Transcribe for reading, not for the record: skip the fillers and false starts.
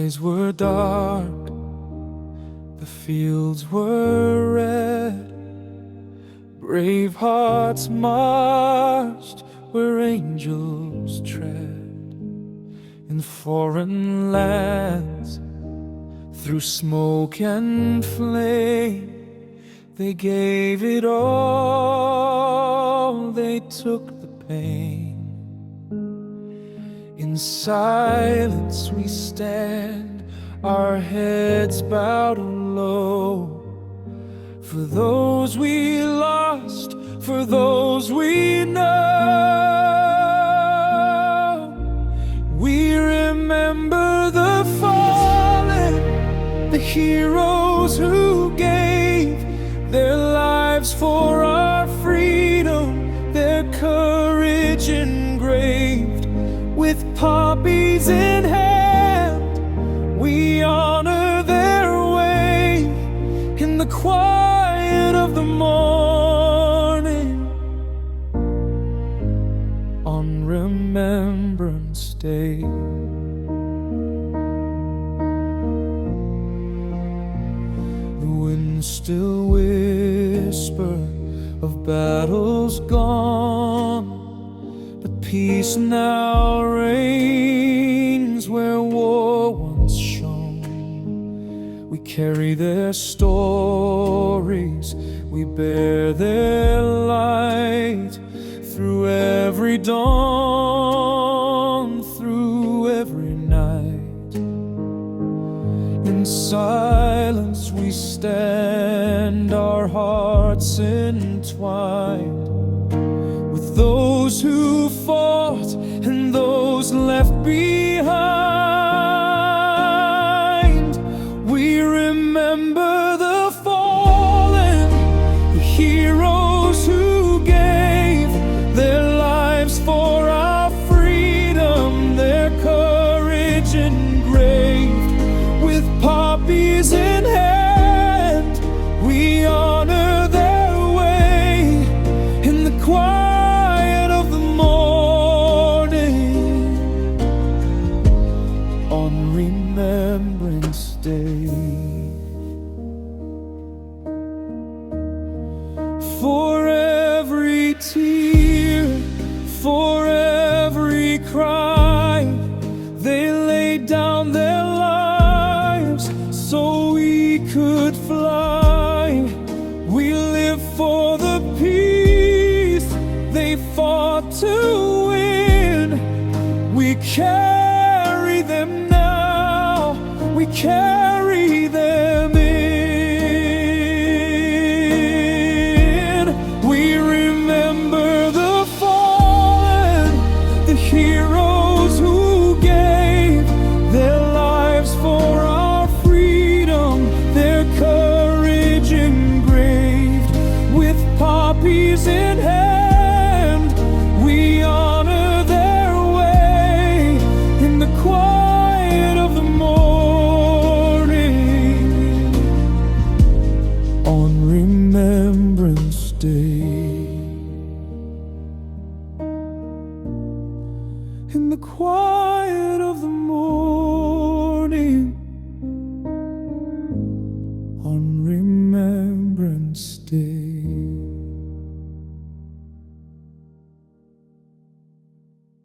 skies were dark, the fields were red. Brave hearts marched where angels tread. In foreign lands, through smoke and flame, they gave it all, they took the pain. In silence we stand, our heads bowed low, for those we lost, for those we know. We remember the fallen, the heroes who gave their lives for our freedom, their courage engraved with poppies in hand. We honor their way in the quiet of the morning, on Remembrance Day. The winds still whisper of battles gone, but peace now reigns where war once shone. We carry their stories, we bear their light through every dawn, through every night. In silence we stand, our hearts entwined with those who fought and those left behind. We remember the fallen, the heroes who gave their lives for our freedom, their courage engraved with poppies in hand. We honor their way in the quiet of the morning, on Remembrance Day. For every tear, for every cry, they laid down their lives so we could fly. We live for the peace they fought to win. We carry them now, we carry them in.